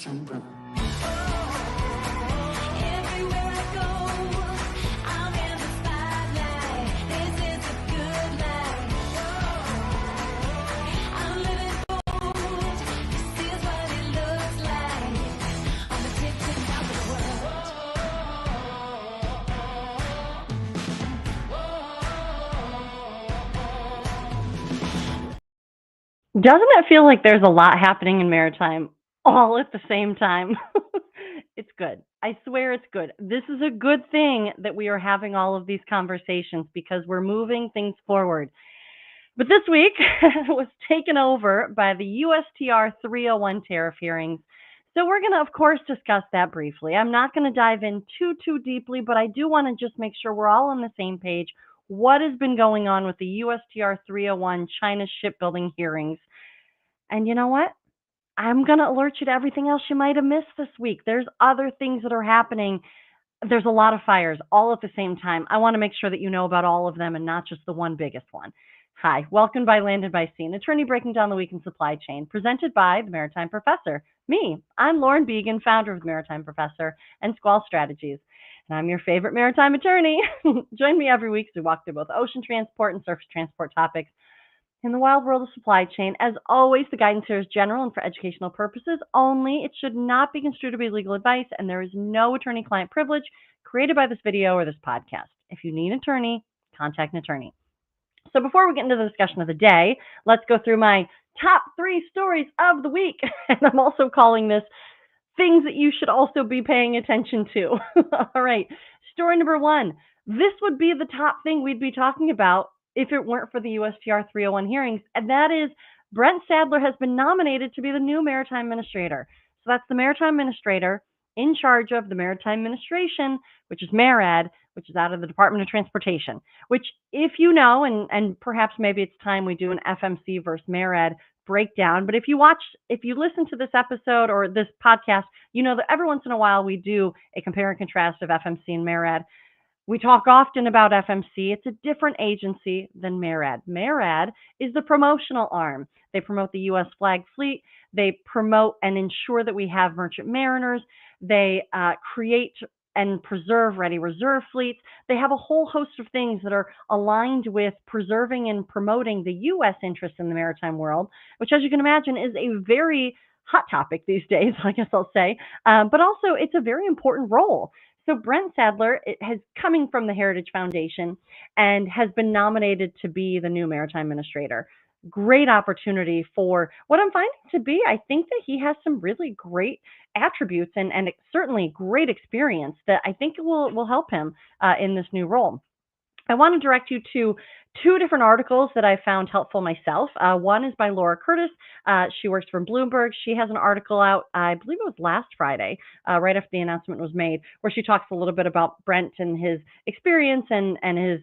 Doesn't it feel like there's a lot happening in maritime all at the same time? It's good. I swear it's good. This is a good thing that we are having all of these conversations because we're moving things forward. But this week was taken over by the USTR 301 tariff hearings. So we're going to, of course, discuss that briefly. I'm not going to dive in too deeply, but I do want to just make sure we're all on the same page. What has been going on with the USTR 301 China shipbuilding hearings? And you know what? I'm going to alert you to everything else you might have missed this week. There's other things that are happening. There's a lot of fires all at the same time. I want to make sure that you know about all of them and not just the one biggest one. Hi, welcome by Land and by Sea, an attorney breaking down the week in supply chain, presented by the Maritime Professor. Me, I'm Lauren Began, founder of the Maritime Professor and Squall Strategies. And I'm your favorite maritime attorney. Join me every week as we walk through both ocean transport and surface transport topics in the wild world of supply chain. As always, the guidance here is general and for educational purposes only. It should not be construed to be legal advice, and there is no attorney-client privilege created by this video or this podcast. If you need an attorney, contact an attorney. So before we get into the discussion of the day, let's go through my top 3 stories of the week. And I'm also calling this things that you should also be paying attention to. All right, story number 1. This would be the top thing we'd be talking about if it weren't for the USTR 301 hearings, and that is Brent Sadler has been nominated to be the new Maritime Administrator. So that's the Maritime Administrator in charge of the Maritime Administration, which is MARAD, which is out of the Department of Transportation, which if you know, and perhaps maybe it's time we do an FMC versus MARAD breakdown, but if you listen to this episode or this podcast, you know that every once in a while we do a compare and contrast of FMC and MARAD. We talk often about FMC. It's a different agency than MARAD. MARAD is the promotional arm. They promote the U.S. flag fleet. They promote and ensure that we have merchant mariners. They create and preserve ready reserve fleets. They have a whole host of things that are aligned with preserving and promoting the U.S. interest in the maritime world, which, as you can imagine, is a very hot topic these days, I guess I'll say. But also, it's a very important role. So Brent Sadler has coming from the Heritage Foundation and has been nominated to be the new Maritime Administrator. Great opportunity for what I'm finding to be. I think that he has some really great attributes and certainly great experience that I think will help him in this new role. I want to direct you to 2 different articles that I found helpful myself. One is by Laura Curtis. She works for Bloomberg. She has an article out, I believe it was last Friday, right after the announcement was made, where she talks a little bit about Brent and his experience and his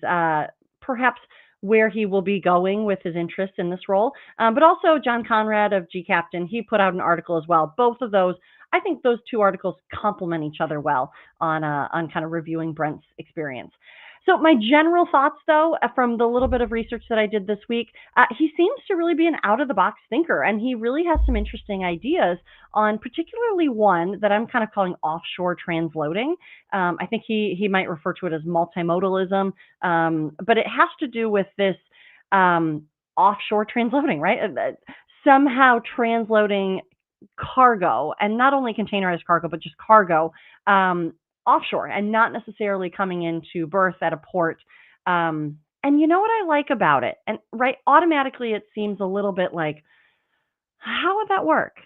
perhaps where he will be going with his interest in this role. But also John Conrad of G Captain, he put out an article as well. Both of those, I think those 2 articles complement each other well on kind of reviewing Brent's experience. So my general thoughts, though, from the little bit of research that I did this week, he seems to really be an out-of-the-box thinker, and he really has some interesting ideas on particularly one that I'm kind of calling offshore transloading. I think he might refer to it as multimodalism, but it has to do with this offshore transloading, right? Somehow transloading cargo, and not only containerized cargo, but just cargo, offshore and not necessarily coming into berth at a port. And you know what I like about it? And right, automatically it seems a little bit like, how would that work?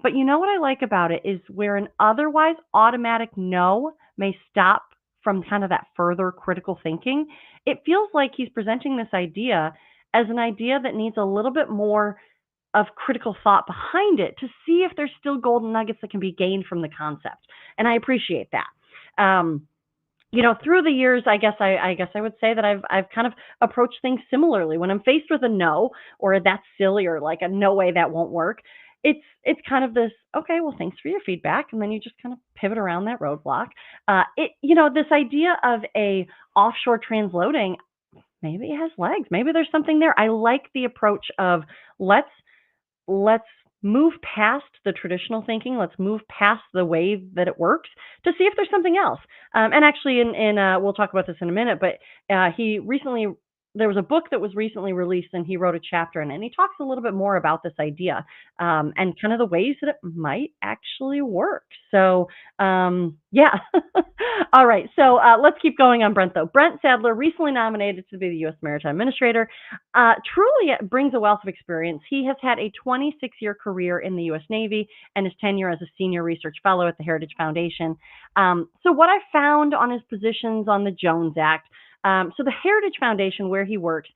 But you know what I like about it is where an otherwise automatic no may stop from kind of that further critical thinking, it feels like he's presenting this idea as an idea that needs a little bit more of critical thought behind it to see if there's still golden nuggets that can be gained from the concept. And I appreciate that. Through the years, I guess I would say that I've kind of approached things similarly. When I'm faced with a no, or that's silly, or like a no way that won't work, it's kind of this, okay, well, thanks for your feedback, and then you just kind of pivot around that roadblock. This idea of a offshore transloading, maybe it has legs. Maybe there's something there. I like the approach of let's move past the traditional thinking. Let's move past the way that it works to see if there's something else. And actually, we'll talk about this in a minute, but he recently there was a book that was recently released, and he wrote a chapter in it, and he talks a little bit more about this idea and kind of the ways that it might actually work. So, yeah. All right. So let's keep going on Brent, though. Brent Sadler, recently nominated to be the U.S. Maritime Administrator, truly brings a wealth of experience. He has had a 26-year career in the U.S. Navy and his tenure as a senior research fellow at the Heritage Foundation. So what I found on his positions on the Jones Act, so the Heritage Foundation, where he works,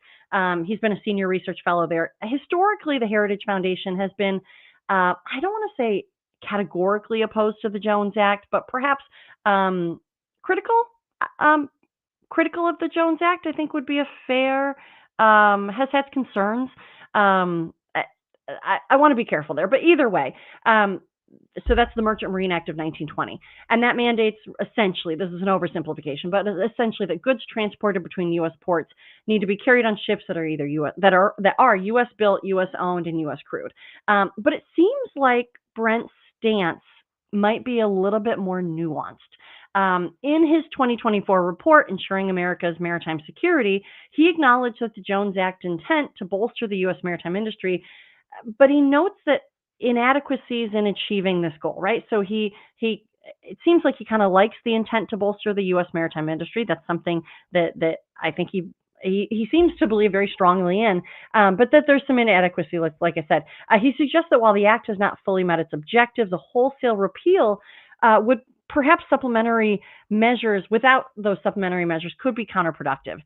he's been a senior research fellow there. Historically, the Heritage Foundation has been, I don't want to say categorically opposed to the Jones Act, but perhaps critical. Um, Critical of the Jones Act, I think would be a fair, has had concerns. I want to be careful there, but either way, so that's the Merchant Marine Act of 1920. And that mandates essentially, this is an oversimplification, but essentially that goods transported between U.S. ports need to be carried on ships that are either U.S. that are U.S. built, U.S. owned, and U.S. crewed. But it seems like Brent's stance might be a little bit more nuanced. In his 2024 report, Ensuring America's Maritime Security, he acknowledged that the Jones Act intent to bolster the U.S. maritime industry, but he notes that inadequacies in achieving this goal, right? So he it seems like he kind of likes the intent to bolster the U.S. maritime industry. That's something that I think he seems to believe very strongly in, but that there's some inadequacy, like I said. He suggests that while the act has not fully met its objectives, a wholesale repeal would perhaps supplementary measures, without those supplementary measures, could be counterproductive.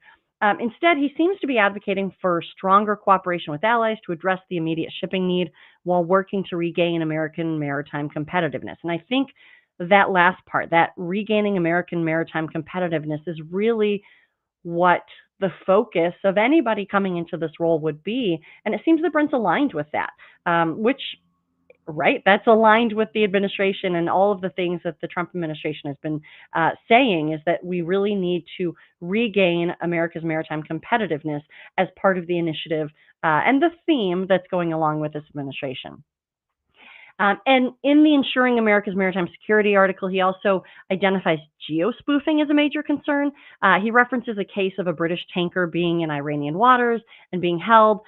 Instead, he seems to be advocating for stronger cooperation with allies to address the immediate shipping need while working to regain American maritime competitiveness. And I think that last part, that regaining American maritime competitiveness, is really what the focus of anybody coming into this role would be. And it seems that Brent's aligned with that, which, right, that's aligned with the administration and all of the things that the Trump administration has been saying, is that we really need to regain America's maritime competitiveness as part of the initiative and the theme that's going along with this administration. And in the Ensuring America's Maritime Security article, he also identifies geospoofing as a major concern. He references a case of a British tanker being in Iranian waters and being held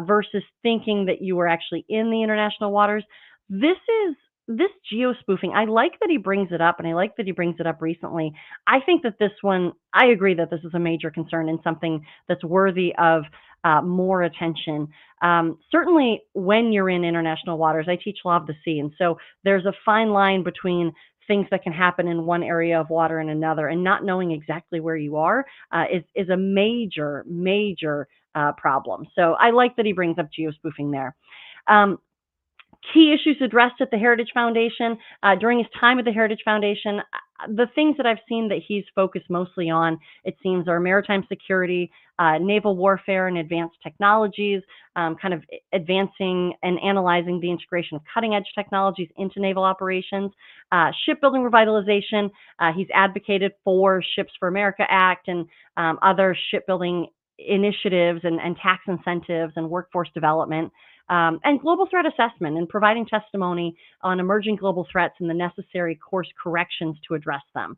versus thinking that you were actually in the international waters. This is this geospoofing. I like that he brings it up, and I like that he brings it up recently. I think that this one, I agree that this is a major concern and something that's worthy of more attention. Certainly, when you're in international waters, I teach law of the sea, and so there's a fine line between things that can happen in one area of water and another, and not knowing exactly where you are is a major problem. So I like that he brings up geospoofing there. Um, Key issues addressed at the Heritage Foundation. During his time at the Heritage Foundation, the things that I've seen that he's focused mostly on, it seems, are maritime security, naval warfare and advanced technologies, kind of advancing and analyzing the integration of cutting edge technologies into naval operations, shipbuilding revitalization. He's advocated for Ships for America Act and other shipbuilding initiatives and tax incentives and workforce development. And global threat assessment and providing testimony on emerging global threats and the necessary course corrections to address them.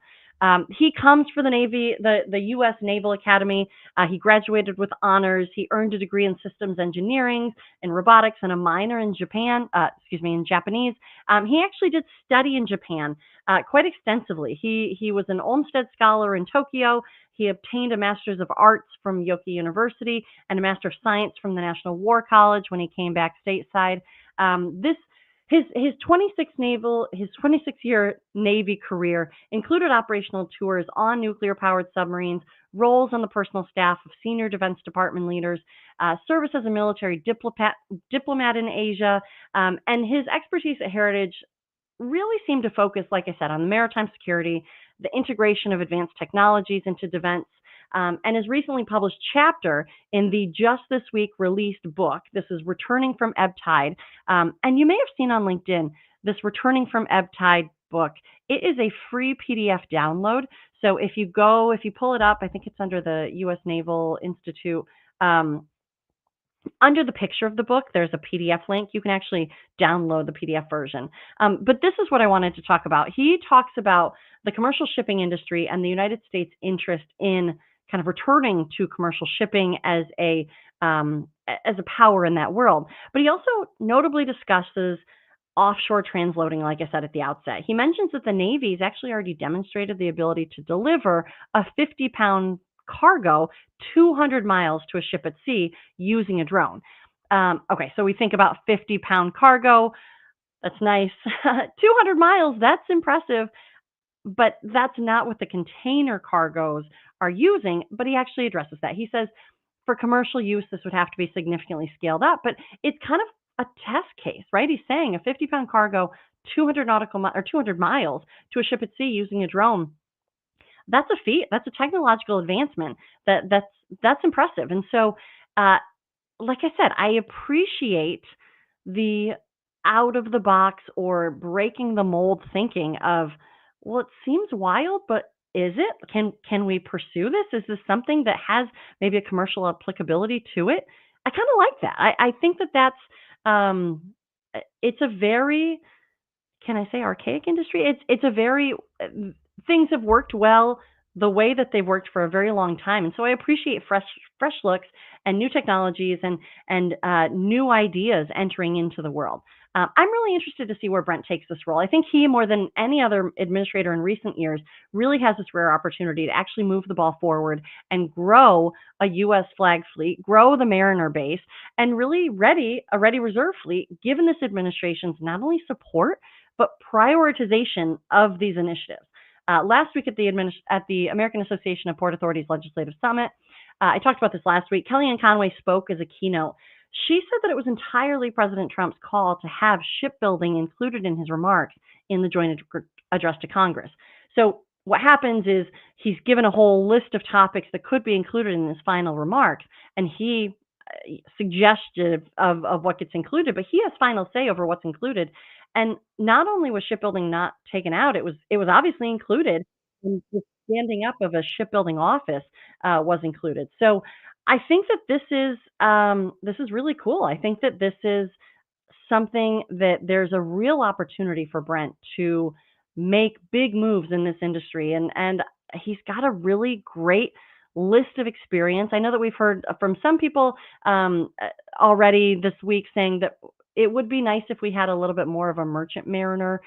He comes for the Navy, the U.S. Naval Academy. He graduated with honors. He earned a degree in systems engineering and robotics and a minor in in Japanese. He actually did study in Japan quite extensively. He was an Olmsted Scholar in Tokyo. He obtained a Master's of Arts from Yoke University and a Master of Science from the National War College when he came back stateside. His 26-year Navy career included operational tours on nuclear-powered submarines, roles on the personal staff of senior Defense Department leaders, service as a military diplomat in Asia, and his expertise at Heritage really seemed to focus, like I said, on maritime security, the integration of advanced technologies into defense, and his recently published chapter in the just this week released book. This is Returning from Ebb Tide. And you may have seen on LinkedIn this Returning from Ebb Tide book. It is a free PDF download. So if you pull it up, I think it's under the U.S. Naval Institute Under the picture of the book, there's a PDF link. You can actually download the PDF version. But this is what I wanted to talk about. He talks about the commercial shipping industry and the United States' interest in kind of returning to commercial shipping as a power in that world. But he also notably discusses offshore transloading, like I said at the outset. He mentions that the Navy's actually already demonstrated the ability to deliver a 50-pound cargo 200 miles to a ship at sea using a drone. Okay, so we think about 50-pound cargo. That's nice. 200 miles, that's impressive, but that's not what the container cargoes are using. But he actually addresses that. He says for commercial use, this would have to be significantly scaled up, but it's kind of a test case, right? He's saying a 50-pound cargo, 200 or 200 miles to a ship at sea using a drone. That's a feat. That's a technological advancement that's impressive. And so, uh, like I said, I appreciate the out of the box or breaking the mold thinking of, well, it seems wild, but is it? Can we pursue this? Is this something that has maybe a commercial applicability to it? I kind of like that. I think that's it's a very, can I say, archaic industry? It's a very things have worked well the way that they've worked for a very long time, and so I appreciate fresh looks and new technologies and new ideas entering into the world. I'm really interested to see where Brent takes this role. I think he, more than any other administrator in recent years, really has this rare opportunity to actually move the ball forward and grow a U.S. flag fleet, grow the Mariner base, and really ready a ready reserve fleet, given this administration's not only support but prioritization of these initiatives. Last week at the American Association of Port Authorities Legislative Summit, I talked about this last week. Kellyanne Conway spoke as a keynote. She said that it was entirely President Trump's call to have shipbuilding included in his remarks in the joint address to Congress. So what happens is he's given a whole list of topics that could be included in his final remarks, and he suggestive of what gets included, but he has final say over what's included. And not only was shipbuilding not taken out, it was obviously included. And the standing up of a shipbuilding office was included. So I think that this is really cool. I think that this is something that there's a real opportunity for Brent to make big moves in this industry, and he's got a really great list of experience. I know that we've heard from some people already this week saying that it would be nice if we had a little bit more of a merchant mariner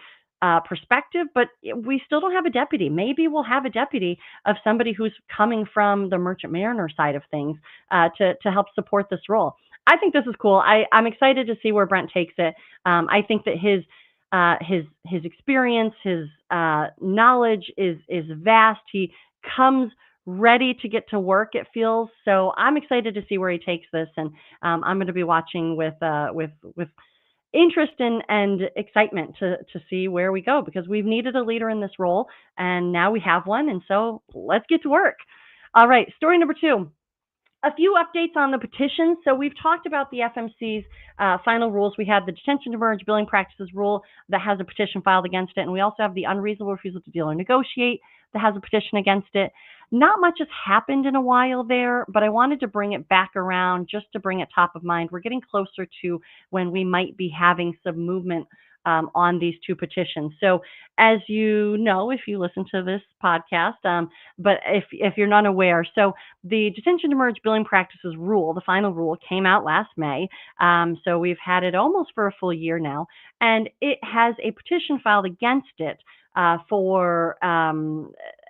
perspective, but we still don't have a deputy. Maybe we'll have a deputy of somebody who's coming from the merchant mariner side of things to help support this role. I think this is cool. I'm excited to see where Brent takes it. I think that his experience, his knowledge is vast. He comes ready to get to work. It feels so. I'm excited to see where he takes this, and I'm going to be watching with interest and excitement to see where we go, because we've needed a leader in this role, and now we have one, and so let's get to work. All right, story number 2. A few updates on the petition. So we've talked about the FMC's final rules. We had the detention demurrage billing practices rule that has a petition filed against it, and we also have the unreasonable refusal to deal or negotiate that has a petition against it. Not much has happened in a while there, but I wanted to bring it back around just to bring it top of mind. We're getting closer to when we might be having some movement on these two petitions. So as you know, if you listen to this podcast, but if you're not aware, so the detention demurrage billing practices rule, the final rule, came out last May. So we've had it almost for a full year now, and it has a petition filed against it for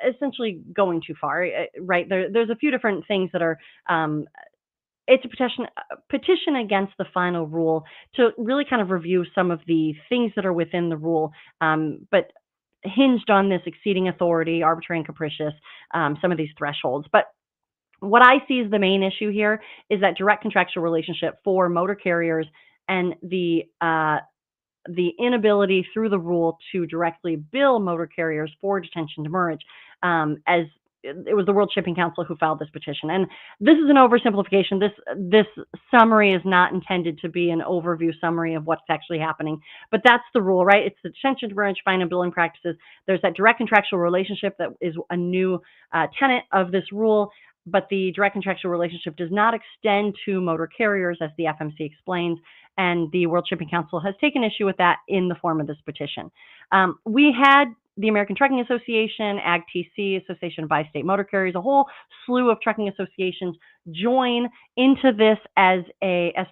essentially going too far, right? There's a few different things that are it's a petition against the final rule to really kind of review some of the things that are within the rule, but hinged on this exceeding authority, arbitrary and capricious, some of these thresholds. But what I see as the main issue here is that direct contractual relationship for motor carriers and the inability through the rule to directly bill motor carriers for detention demurrage, as it was the World Shipping Council who filed this petition. And this is an oversimplification. This summary is not intended to be an overview summary of what's actually happening, but that's the rule, right? It's the detention demurrage, fine, and billing practices. There's that direct contractual relationship that is a new tenet of this rule. but the direct contractual relationship does not extend to motor carriers, as the FMC explains, and the World Shipping Council has taken issue with that in the form of this petition. We had the American Trucking Association, AgTC, Association of Bi-State Motor Carriers, a whole slew of trucking associations join into this as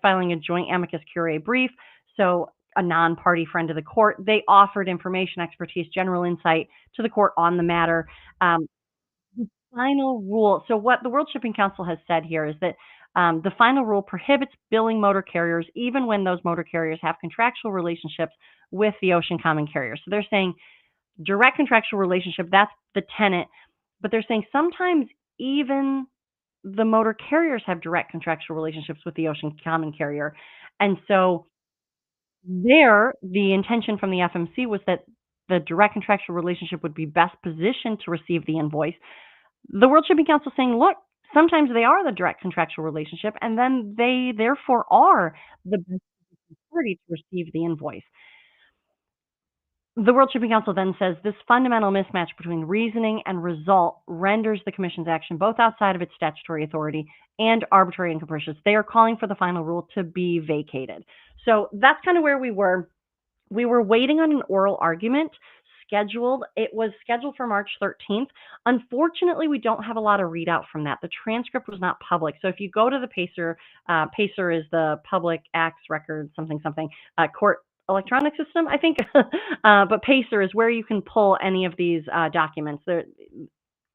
filing a joint amicus curiae brief. So a non-party friend of the court, they offered information, expertise, general insight to the court on the matter. The final rule. So what the World Shipping Council has said here is that the final rule prohibits billing motor carriers even when those motor carriers have contractual relationships with the ocean common carrier. So they're saying direct contractual relationship, that's the tenant, but they're saying sometimes even the motor carriers have direct contractual relationships with the ocean common carrier. And so the intention from the FMC was that the direct contractual relationship would be best positioned to receive the invoice. The World Shipping Council saying, look, sometimes they are the direct contractual relationship, and then they therefore are the best party to receive the invoice. The World Shipping Council then says this fundamental mismatch between reasoning and result renders the Commission's action both outside of its statutory authority and arbitrary and capricious. They are calling for the final rule to be vacated. So that's kind of where we were. We were waiting on an oral argument scheduled. It was scheduled for March 13th. Unfortunately, we don't have a lot of readout from that. The transcript was not public. So if you go to the PACER, PACER is the Public Acts Record court electronic system, I think. But PACER is where you can pull any of these documents. They're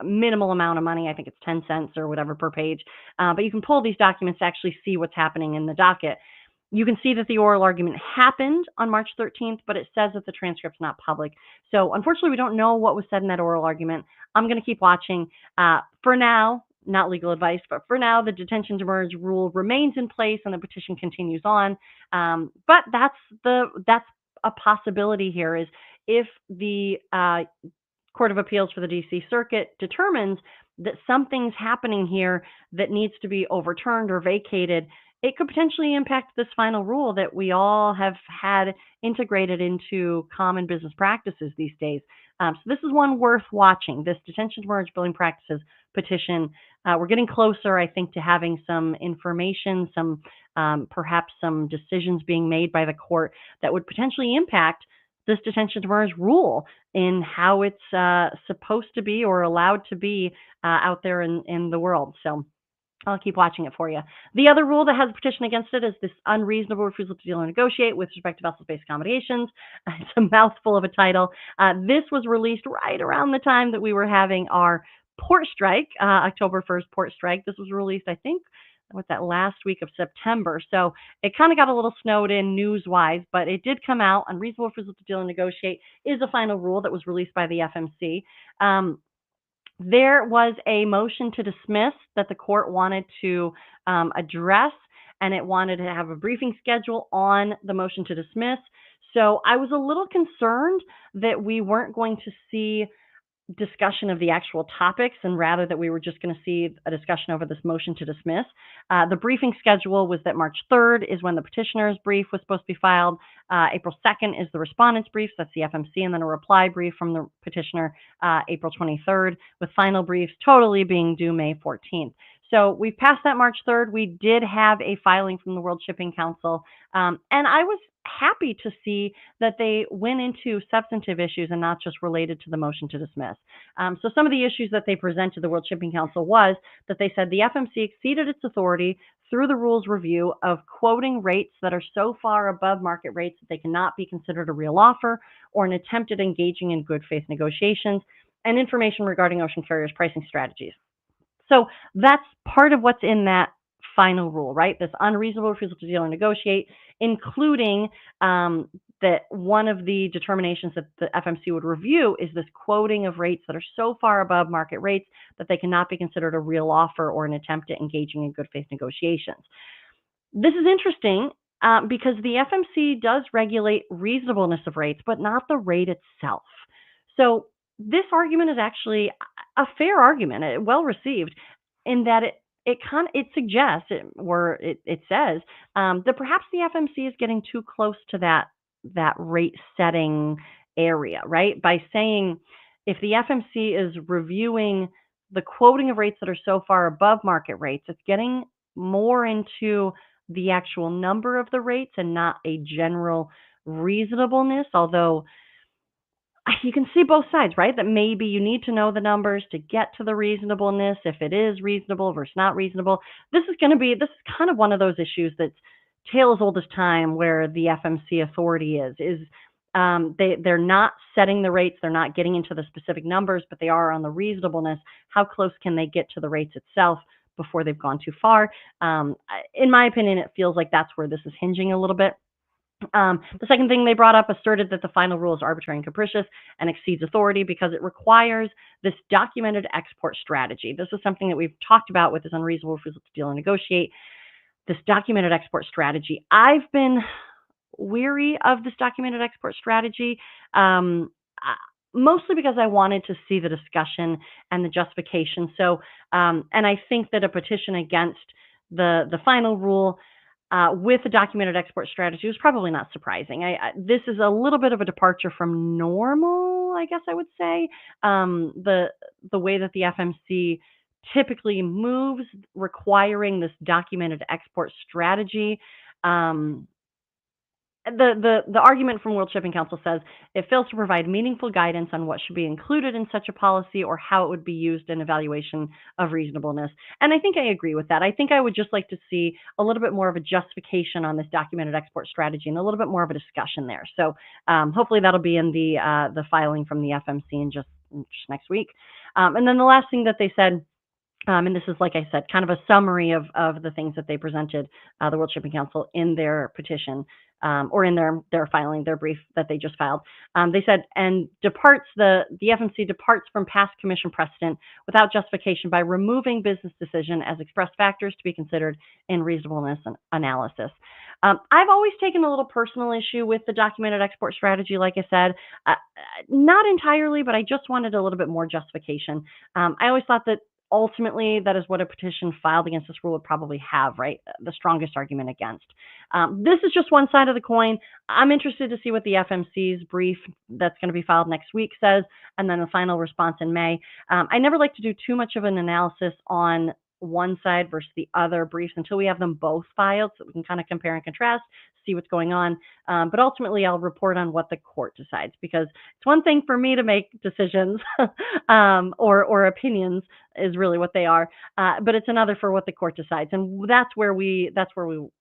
minimal amount of money. I think it's 10 cents or whatever per page. But you can pull these documents to actually see what's happening in the docket. You can see that the oral argument happened on March 13th, but it says that the transcript's not public. So unfortunately, we don't know what was said in that oral argument. I'm going to keep watching. For now, not legal advice, but for now, the detention demurrage rule remains in place and the petition continues on. But that's a possibility here is if the Court of Appeals for the DC Circuit determines that something's happening here that needs to be overturned or vacated, it could potentially impact this final rule that we all have had integrated into common business practices these days. So this is one worth watching, this detention demurrage billing practices petition. We're getting closer, I think, to having some information, perhaps some decisions being made by the court that would potentially impact this detention demurrage rule in how it's supposed to be or allowed to be out there in the world. So I'll keep watching it for you. The other rule that has a petition against it is this unreasonable refusal to deal or negotiate with respect to vessel-based accommodations. It's a mouthful of a title. This was released right around the time that we were having our port strike, October 1st port strike. This was released, I think, that last week of September. So it kind of got a little snowed in news-wise, but it did come out. Unreasonable refusal to deal and negotiate is a final rule that was released by the FMC. There was a motion to dismiss that the court wanted to address, and it wanted to have a briefing schedule on the motion to dismiss. So I was a little concerned that we weren't going to see discussion of the actual topics, and rather that we were just going to see a discussion over this motion to dismiss. The briefing schedule was that March 3rd is when the petitioner's brief was supposed to be filed. April 2nd is the respondent's brief, so that's the FMC, and then a reply brief from the petitioner April 23rd, with final briefs totally being due May 14th. So we've passed that March 3rd. We did have a filing from the World Shipping Council, and I was happy to see that they went into substantive issues and not just related to the motion to dismiss. So some of the issues that they presented to the World Shipping Council was that they said the FMC exceeded its authority through the rules review of quoting rates that are so far above market rates that they cannot be considered a real offer or an attempt at engaging in good faith negotiations, and information regarding ocean carriers' pricing strategies. So that's part of what's in that final rule, right? This unreasonable refusal to deal or negotiate, including that one of the determinations that the FMC would review is this quoting of rates that are so far above market rates that they cannot be considered a real offer or an attempt at engaging in good faith negotiations. This is interesting because the FMC does regulate reasonableness of rates, but not the rate itself. So this argument is actually a fair argument, well received, in that it suggests, it says that perhaps the FMC is getting too close to that rate setting area, right? By saying if the FMC is reviewing the quoting of rates that are so far above market rates, it's getting more into the actual number of the rates and not a general reasonableness, although you can see both sides, right? That maybe you need to know the numbers to get to the reasonableness, if it is reasonable versus not reasonable. This is kind of one of those issues that's tale as old as time, where the FMC authority they're not setting the rates, they're not getting into the specific numbers, but they are on the reasonableness. How close can they get to the rates itself before they've gone too far? In my opinion, it feels like that's where this is hinging a little bit. The second thing they brought up asserted that the final rule is arbitrary and capricious and exceeds authority because it requires this documented export strategy. This is something that we've talked about with this unreasonable refusal to deal and negotiate. This documented export strategy. I've been weary of this documented export strategy, mostly because I wanted to see the discussion and the justification. And I think that a petition against the final rule with a documented export strategy was probably not surprising. This is a little bit of a departure from normal, I guess I would say. The way that the FMC typically moves, requiring this documented export strategy. The argument from World Shipping Council says it fails to provide meaningful guidance on what should be included in such a policy or how it would be used in evaluation of reasonableness. And I think I agree with that. I think I would just like to see a little bit more of a justification on this documented export strategy and a little bit more of a discussion there. So hopefully that'll be in the filing from the FMC in just next week. And then the last thing that they said, and this is, like I said, kind of a summary of the things that they presented, the World Shipping Council, in their petition, or in their filing, their brief that they just filed. They said, and the FMC departs from past commission precedent without justification by removing business decision as express factors to be considered in reasonableness analysis. I've always taken a little personal issue with the documented export strategy, like I said. Not entirely, but I just wanted a little bit more justification. I always thought that ultimately that is what a petition filed against this rule would probably have, right? The strongest argument against. This is just one side of the coin. I'm interested to see what the FMC's brief that's going to be filed next week says, and then the final response in May. I never like to do too much of an analysis on one side versus the other briefs until we have them both filed, so we can kind of compare and contrast, see what's going on. But ultimately, I'll report on what the court decides, because it's one thing for me to make decisions or opinions is really what they are, but it's another for what the court decides, and that's where we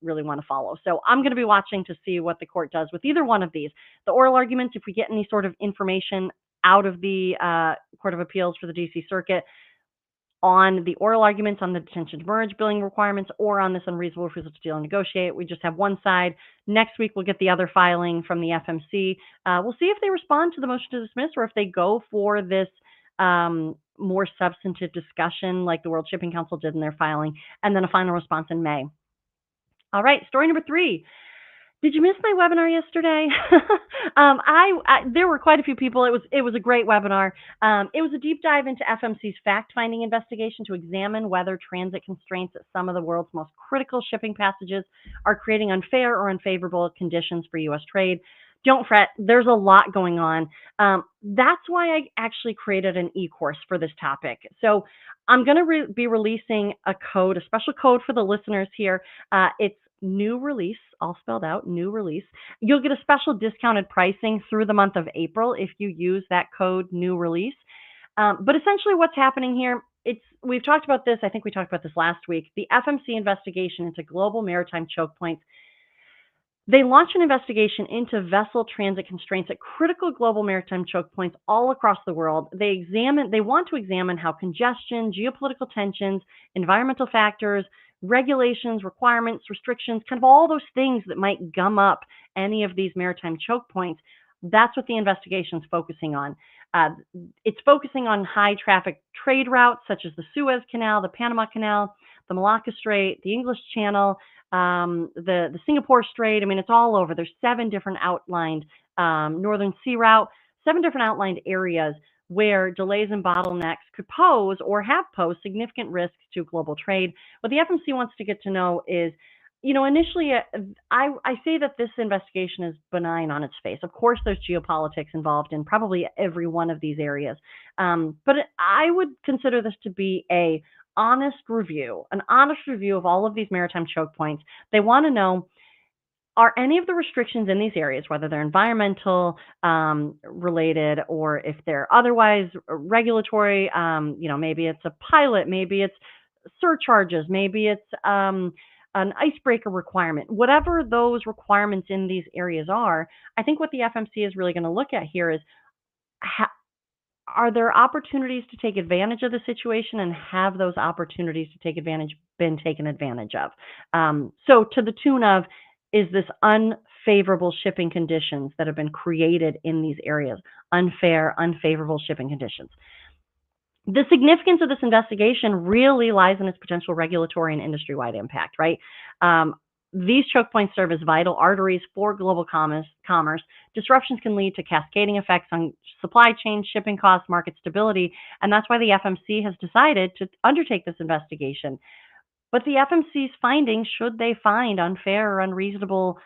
really want to follow. So I'm going to be watching to see what the court does with either one of these. The oral arguments, if we get any sort of information out of the Court of Appeals for the DC Circuit on the oral arguments on the detention demurrage billing requirements or on this unreasonable refusal to deal and negotiate. We just have one side. Next week, we'll get the other filing from the FMC. We'll see if they respond to the motion to dismiss or if they go for this more substantive discussion like the World Shipping Council did in their filing, and then a final response in May. All right, story number 3. Did you miss my webinar yesterday? There were quite a few people. It was a great webinar. It was a deep dive into FMC's fact-finding investigation to examine whether transit constraints at some of the world's most critical shipping passages are creating unfair or unfavorable conditions for U.S. trade. Don't fret, there's a lot going on. That's why I actually created an e-course for this topic. So I'm going to be releasing a special code for the listeners here. It's new release, all spelled out, new release. You'll get a special discounted pricing through the month of April if you use that code, new release. But essentially what's happening here, we've talked about this, I think we talked about this last week, the FMC investigation into global maritime choke points. They launched an investigation into vessel transit constraints at critical global maritime choke points all across the world. They want to examine how congestion, geopolitical tensions, environmental factors, regulations, requirements, restrictions, kind of all those things that might gum up any of these maritime choke points. That's what the investigation is focusing on. It's focusing on high traffic trade routes such as the Suez Canal, the Panama Canal, the Malacca Strait, the English Channel, the Singapore Strait. I mean, it's all over. There's 7 different outlined Northern Sea Route, 7 different outlined areas where delays and bottlenecks could pose or have posed significant risks to global trade. What the FMC wants to get to know is, initially, I say that this investigation is benign on its face. Of course, there's geopolitics involved in probably every one of these areas, but I would consider this to be an honest review of all of these maritime choke points. They want to know, are any of the restrictions in these areas, whether they're environmental related or if they're otherwise regulatory, maybe it's a pilot, maybe it's surcharges, maybe it's an icebreaker requirement, whatever those requirements in these areas are. I think what the FMC is really going to look at here is, are there opportunities to take advantage of the situation, and have those opportunities to take advantage been taken advantage of? So to the tune of, is this unfavorable shipping conditions that have been created in these areas, unfavorable shipping conditions? The significance of this investigation really lies in its potential regulatory and industry-wide impact, right? These choke points serve as vital arteries for global commerce. Disruptions can lead to cascading effects on supply chain, shipping costs, market stability, and that's why the FMC has decided to undertake this investigation. But the FMC's findings, should they find unfair or unfavorable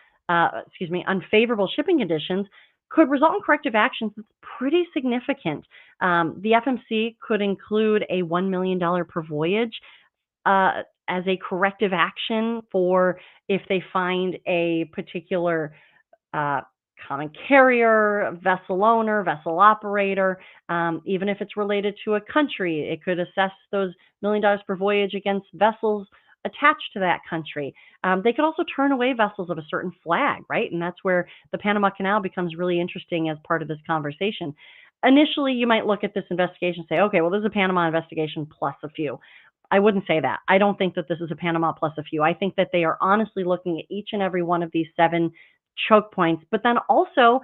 shipping conditions, could result in corrective actions that's pretty significant. The FMC could include a $1 million per voyage as a corrective action for if they find a particular uh, common carrier, vessel owner, vessel operator, even if it's related to a country. It could assess those $1 million per voyage against vessels attached to that country. They could also turn away vessels of a certain flag, right? And that's where the Panama Canal becomes really interesting as part of this conversation. Initially, you might look at this investigation and say, okay, well, this is a Panama investigation plus a few. I wouldn't say that. I don't think that this is a Panama plus a few. I think that they are honestly looking at each and every one of these 7 choke points, but then also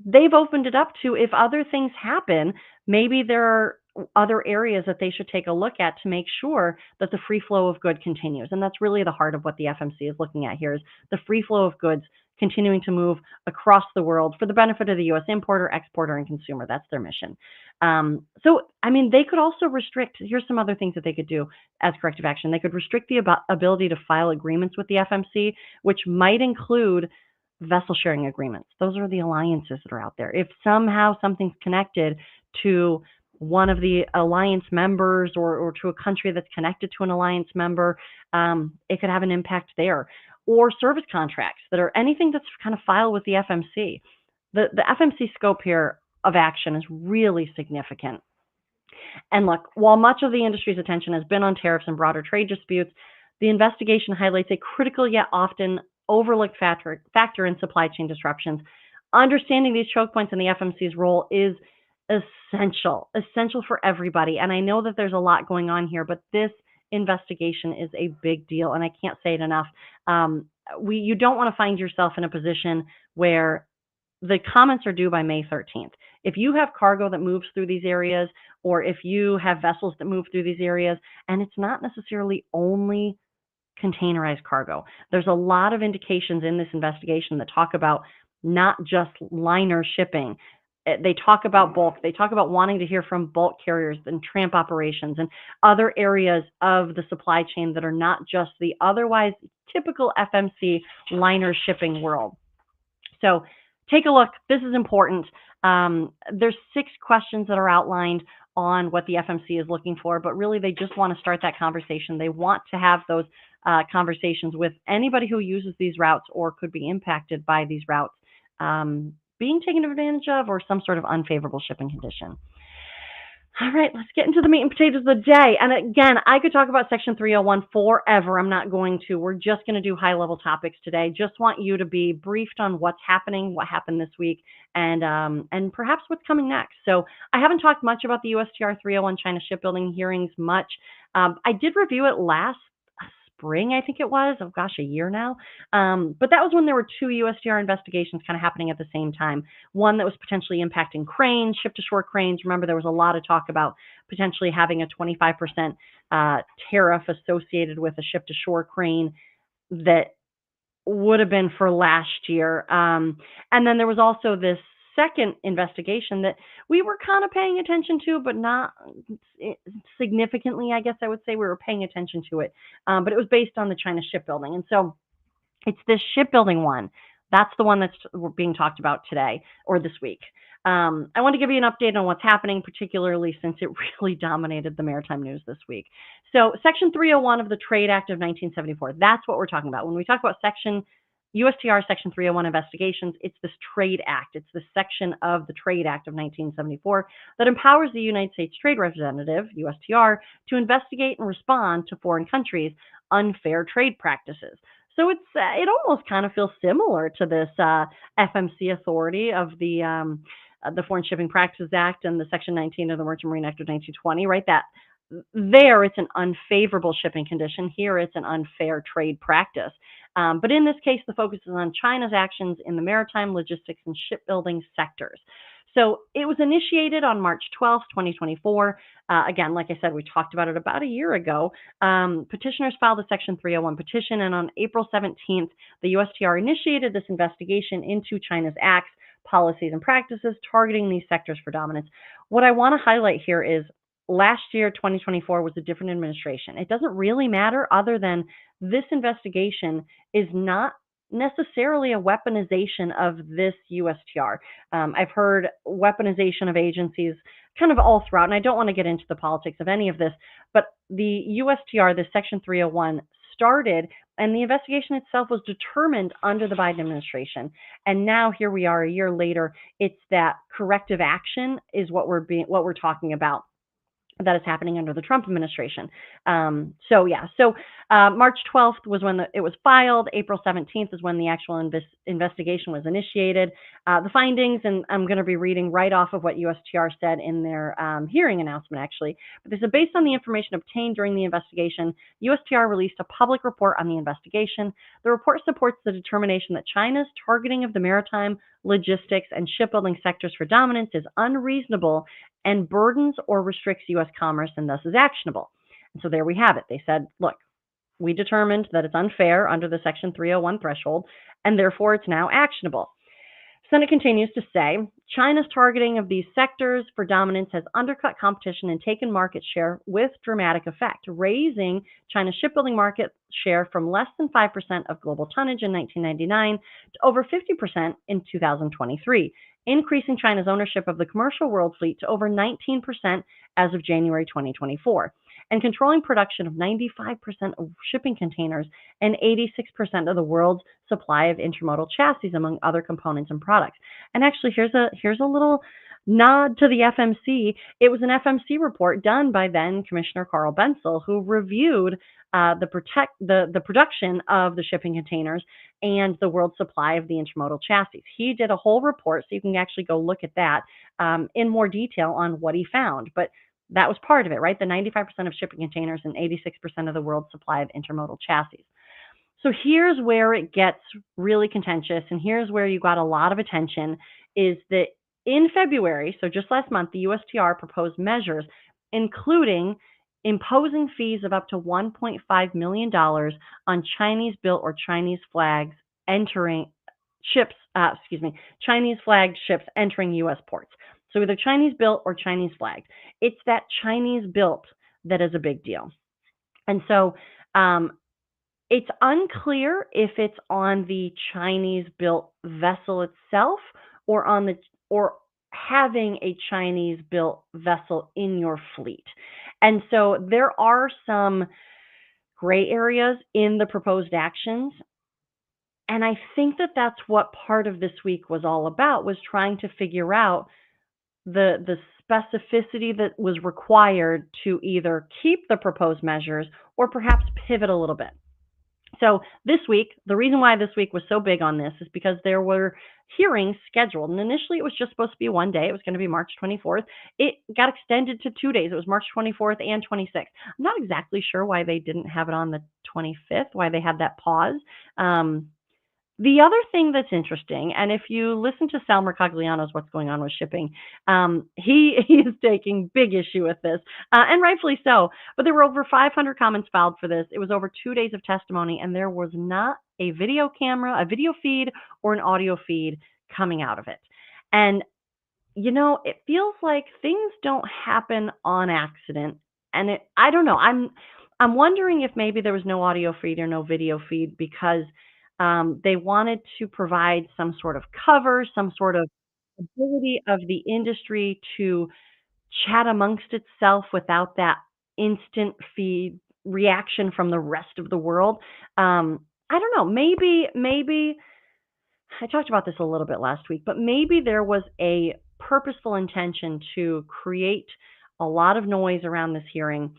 they've opened it up to, if other things happen, maybe there are other areas that they should take a look at to make sure that the free flow of good continues. And that's really the heart of what the FMC is looking at here, is the free flow of goods continuing to move across the world for the benefit of the U.S. importer, exporter, and consumer. That's their mission. They could also restrict, here's some other things that they could do as corrective action. They could restrict the ability to file agreements with the FMC, which might include vessel sharing agreements. Those are the alliances that are out there. If somehow something's connected to one of the alliance members, or to a country that's connected to an alliance member, it could have an impact there. Or service contracts that are anything that's kind of filed with the FMC. The FMC scope here of action is really significant. And look, while much of the industry's attention has been on tariffs and broader trade disputes, the investigation highlights a critical yet often overlooked factor in supply chain disruptions. Understanding these choke points and the FMC's role is essential for everybody. And I know that there's a lot going on here, but this investigation is a big deal, and I can't say it enough. You don't want to find yourself in a position where the comments are due by May 13th. If you have cargo that moves through these areas, or if you have vessels that move through these areas, and it's not necessarily only containerized cargo, there's a lot of indications in this investigation that talk about not just liner shipping. They talk about bulk. They talk about wanting to hear from bulk carriers and tramp operations and other areas of the supply chain that are not just the otherwise typical FMC liner shipping world. So take a look. This is important. There's 6 questions that are outlined on what the FMC is looking for, but really they just want to start that conversation. They want to have those conversations with anybody who uses these routes or could be impacted by these routes being taken advantage of, or some sort of unfavorable shipping condition. All right, let's get into the meat and potatoes of the day. And again, I could talk about Section 301 forever. I'm not going to. We're just going to do high-level topics today. Just want you to be briefed on what's happening, what happened this week, and perhaps what's coming next. So I haven't talked much about the USTR 301 China shipbuilding hearings much. I did review it last spring, I think it was. Oh gosh, a year now. But that was when there were 2 USTR investigations kind of happening at the same time. One that was potentially impacting cranes, ship-to-shore cranes. Remember, there was a lot of talk about potentially having a 25% tariff associated with a ship-to-shore crane that would have been for last year. And then there was also this second investigation that we were kind of paying attention to, but not significantly, I guess I would say. We were paying attention to it, but it was based on the China shipbuilding. And so It's this shipbuilding one. That's the one that's being talked about today or this week. I want to give you an update on what's happening, particularly since it really dominated the maritime news this week. So, Section 301 of the Trade Act of 1974, that's what we're talking about. When we talk about USTR Section 301 investigations, it's this Trade Act. It's the section of the Trade Act of 1974 that empowers the United States Trade Representative, USTR, to investigate and respond to foreign countries' unfair trade practices. So it almost kind of feels similar to this FMC authority of the Foreign Shipping Practices Act and the Section 19 of the Merchant Marine Act of 1920, right? That there it's an unfavorable shipping condition. Here it's an unfair trade practice. But in this case, the focus is on China's actions in the maritime, logistics, and shipbuilding sectors. So it was initiated on March 12th, 2024. Again, like I said, we talked about it about a year ago. Petitioners filed a Section 301 petition, and on April 17th, the USTR initiated this investigation into China's acts, policies, and practices targeting these sectors for dominance. What I want to highlight here is last year, 2024, was a different administration. It doesn't really matter other than this investigation is not necessarily a weaponization of this USTR. I've heard weaponization of agencies kind of all throughout, and I don't want to get into the politics of any of this, but the USTR, the Section 301, started, and the investigation itself was determined under the Biden administration. And now here we are a year later. It's that corrective action is what we're talking about that is happening under the Trump administration. March 12th was when it was filed. April 17th is when the actual investigation was initiated. The findings, and I'm going to be reading right off of what USTR said in their hearing announcement, actually. But this is based on the information obtained during the investigation. USTR released a public report on the investigation. The report supports the determination that China's targeting of the maritime, logistics, and shipbuilding sectors for dominance is unreasonable and burdens or restricts U.S. commerce and thus is actionable. And so there we have it. They said, look, we determined that it's unfair under the Section 301 threshold, and therefore it's now actionable. Senate continues to say, China's targeting of these sectors for dominance has undercut competition and taken market share with dramatic effect, raising China's shipbuilding market share from less than 5% of global tonnage in 1999 to over 50% in 2023, increasing China's ownership of the commercial world fleet to over 19% as of January 2024, and controlling production of 95% of shipping containers and 86% of the world's supply of intermodal chassis, among other components and products. And actually, here's a little nod to the FMC. It was an FMC report done by then Commissioner Carl Bensel, who reviewed the production of the shipping containers and the world supply of the intermodal chassis. He did a whole report, so you can actually go look at that in more detail on what he found. But that was part of it, right? The 95% of shipping containers and 86% of the world's supply of intermodal chassis. So here's where it gets really contentious, and here's where you got a lot of attention, is that in February, so just last month, the USTR proposed measures, including imposing fees of up to $1.5 million on Chinese-built or Chinese-flagged Chinese-flagged ships entering U.S. ports. So either Chinese-built or Chinese-flagged. It's that Chinese-built that is a big deal. And so it's unclear if it's on the Chinese-built vessel itself or having a Chinese-built vessel in your fleet. And so there are some gray areas in the proposed actions. And I think that that's what part of this week was all about, was trying to figure out the specificity that was required to either keep the proposed measures or perhaps pivot a little bit. So this week, the reason why this week was so big on this is because there were hearings scheduled. And initially it was just supposed to be one day. It was going to be March 24th. It got extended to 2 days. It was March 24th and 26th. I'm not exactly sure why they didn't have it on the 25th, why they had that pause. The other thing that's interesting, and if you listen to Sal Mercogliano's What's Going On with Shipping, he is taking big issue with this, and rightfully so. But there were over 500 comments filed for this. It was over 2 days of testimony, and there was not a video feed, or an audio feed coming out of it. And, it feels like things don't happen on accident. And I don't know. I'm wondering if maybe there was no audio feed or no video feed because They wanted to provide some sort of cover, some sort of ability of the industry to chat amongst itself without that instant feed reaction from the rest of the world. I don't know. Maybe I talked about this a little bit last week, but maybe there was a purposeful intention to create a lot of noise around this hearing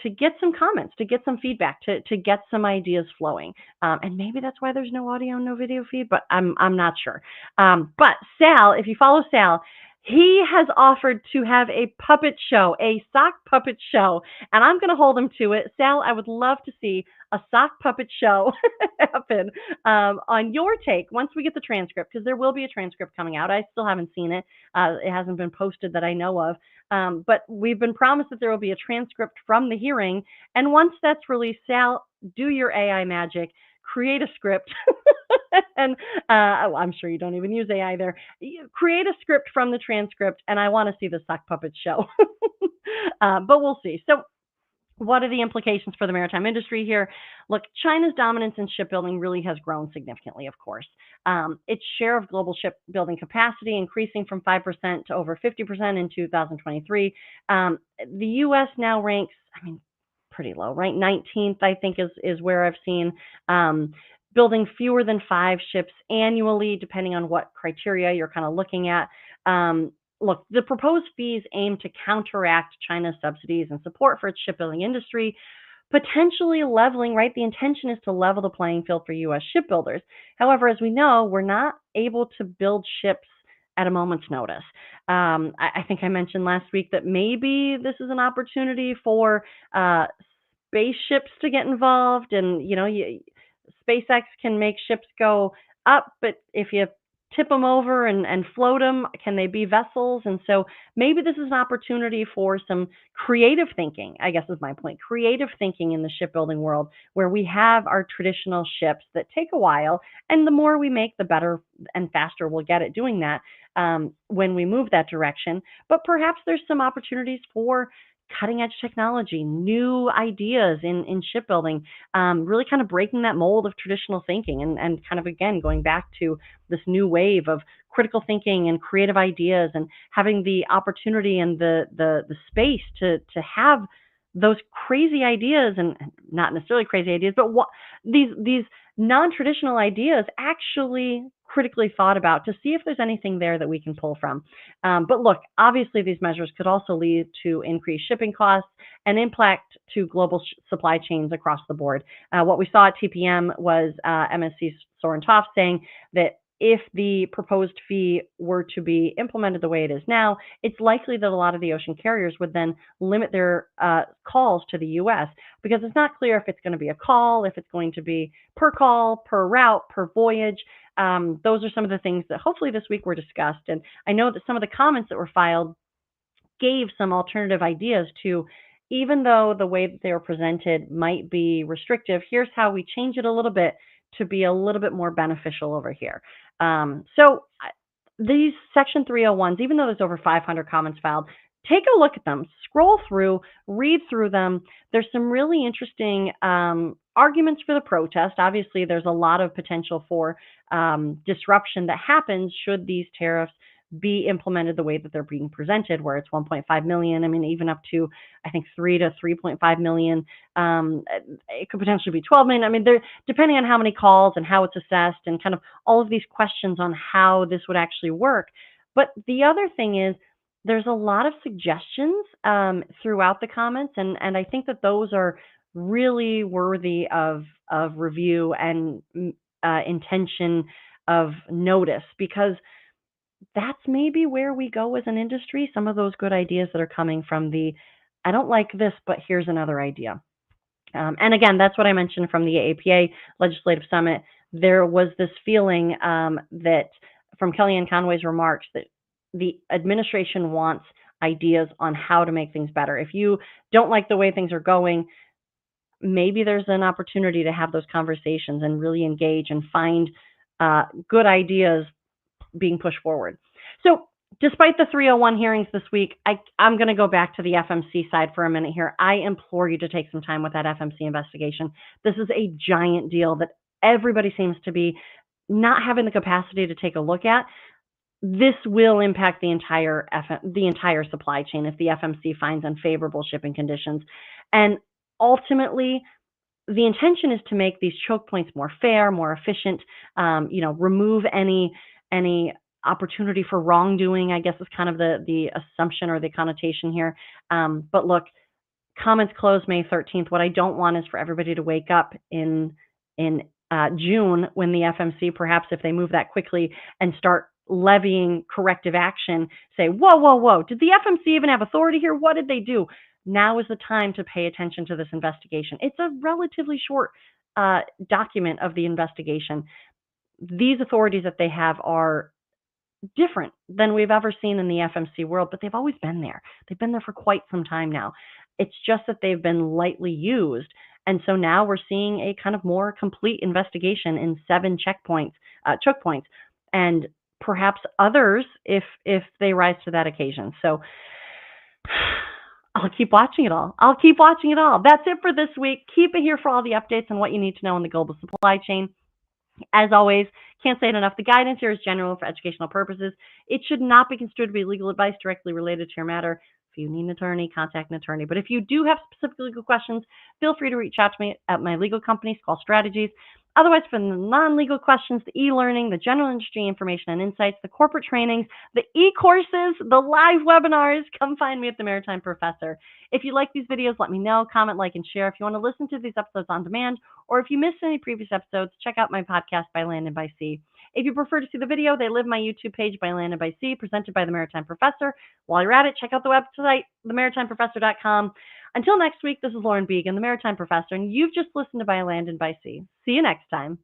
to get some comments, to get some feedback, to get some ideas flowing. And maybe that's why there's no audio, no video feed, but I'm not sure. But Sal, if you follow Sal, he has offered to have a puppet show, a sock puppet show, and I'm going to hold him to it. Sal, I would love to see a sock puppet show happen. On your take, once we get the transcript, because there will be a transcript coming out. I still haven't seen it. It hasn't been posted that I know of. But we've been promised that there will be a transcript from the hearing. And once that's released, Sal, do your AI magic, create a script. And I'm sure you don't even use AI there. Create a script from the transcript, and I want to see the sock puppet show. But we'll see. So what are the implications for the maritime industry here? Look, China's dominance in shipbuilding really has grown significantly, of course. Its share of global shipbuilding capacity increasing from 5% to over 50% in 2023. The U.S. now ranks, I mean, pretty low, right? 19th, I think, is where I've seen. Building fewer than 5 ships annually, depending on what criteria you're kind of looking at. Look, the proposed fees aim to counteract China's subsidies and support for its shipbuilding industry, potentially leveling, right? The intention is to level the playing field for U.S. shipbuilders. However, as we know, we're not able to build ships at a moment's notice. I think I mentioned last week that maybe this is an opportunity for spaceships to get involved, and SpaceX can make ships go up, but if you tip them over and float them, can they be vessels? And so maybe this is an opportunity for some creative thinking, I guess is my point. Creative thinking in the shipbuilding world, where we have our traditional ships that take a while, and the more we make, the better and faster we'll get at doing that when we move that direction. But perhaps there's some opportunities for cutting edge technology, new ideas in shipbuilding, really kind of breaking that mold of traditional thinking, and kind of, again, going back to this new wave of critical thinking and creative ideas, and having the opportunity and the space to have those crazy ideas, and not necessarily crazy ideas, but these non-traditional ideas actually critically thought about, to see if there's anything there that we can pull from. But look, obviously these measures could also lead to increased shipping costs and impact to global supply chains across the board. What we saw at TPM was MSC Soren Toft saying that if the proposed fee were to be implemented the way it is now, it's likely that a lot of the ocean carriers would then limit their calls to the U.S. because it's not clear if it's going to be a call, if it's going to be per call, per route, per voyage. Those are some of the things that hopefully this week were discussed. And I know that some of the comments that were filed gave some alternative ideas to, even though the way that they were presented might be restrictive, here's how we change it a little bit to be a little bit more beneficial over here. So these Section 301s, even though there's over 500 comments filed, take a look at them, scroll through, read through them. There's some really interesting arguments for the protest. Obviously, there's a lot of potential for disruption that happens should these tariffs be implemented the way that they're being presented, where it's 1.5 million. I mean, even up to, I think, 3 to 3.5 million. It could potentially be 12 million. I mean, depending on how many calls and how it's assessed, and kind of all of these questions on how this would actually work. But the other thing is, there's a lot of suggestions throughout the comments, and I think that those are really worthy of review and intention of notice, because that's maybe where we go as an industry. Some of those good ideas that are coming from I don't like this, but here's another idea. And again, that's what I mentioned from the APA Legislative Summit. There was this feeling that from Kellyanne Conway's remarks that the administration wants ideas on how to make things better. If you don't like the way things are going, maybe there's an opportunity to have those conversations and really engage and find good ideas being pushed forward. So despite the 301 hearings this week, I'm going to go back to the FMC side for a minute here. I implore you to take some time with that FMC investigation. This is a giant deal that everybody seems to be not having the capacity to take a look at, this will impact the entire supply chain if the FMC finds unfavorable shipping conditions. And ultimately, the intention is to make these choke points more fair, more efficient, remove any opportunity for wrongdoing, I guess is kind of the assumption or the connotation here. But look, comments close May 13th. What I don't want is for everybody to wake up in June when the FMC, perhaps if they move that quickly and start levying corrective action, say, whoa, whoa, whoa, did the FMC even have authority here? What did they do? Now is the time to pay attention to this investigation. It's a relatively short document of the investigation. These authorities that they have are different than we've ever seen in the FMC world, but they've always been there. They've been there for quite some time now. It's just that they've been lightly used. And so now we're seeing a kind of more complete investigation in 7 choke points, and perhaps others if they rise to that occasion. So I'll keep watching it all. I'll keep watching it all. That's it for this week. Keep it here for all the updates on what you need to know in the global supply chain. As always, can't say it enough, the guidance here is general for educational purposes. It should not be construed to be legal advice directly related to your matter. If you need an attorney, contact an attorney. But if you do have specific legal questions, feel free to reach out to me at my legal company, Skull Strategies. Otherwise, for the non-legal questions, the e-learning, the general industry information and insights, the corporate trainings, the e-courses, the live webinars, come find me at the Maritime Professor. If you like these videos, let me know. Comment, like, and share. If you want to listen to these episodes on demand, or if you missed any previous episodes, check out my podcast, By Land and by Sea. If you prefer to see the video, they live my YouTube page, By Land and by Sea, presented by the Maritime Professor. While you're at it, check out the website, themaritimeprofessor.com. Until next week, this is Lauren Beegan, the Maritime Professor, and you've just listened to By Land and by Sea. See you next time.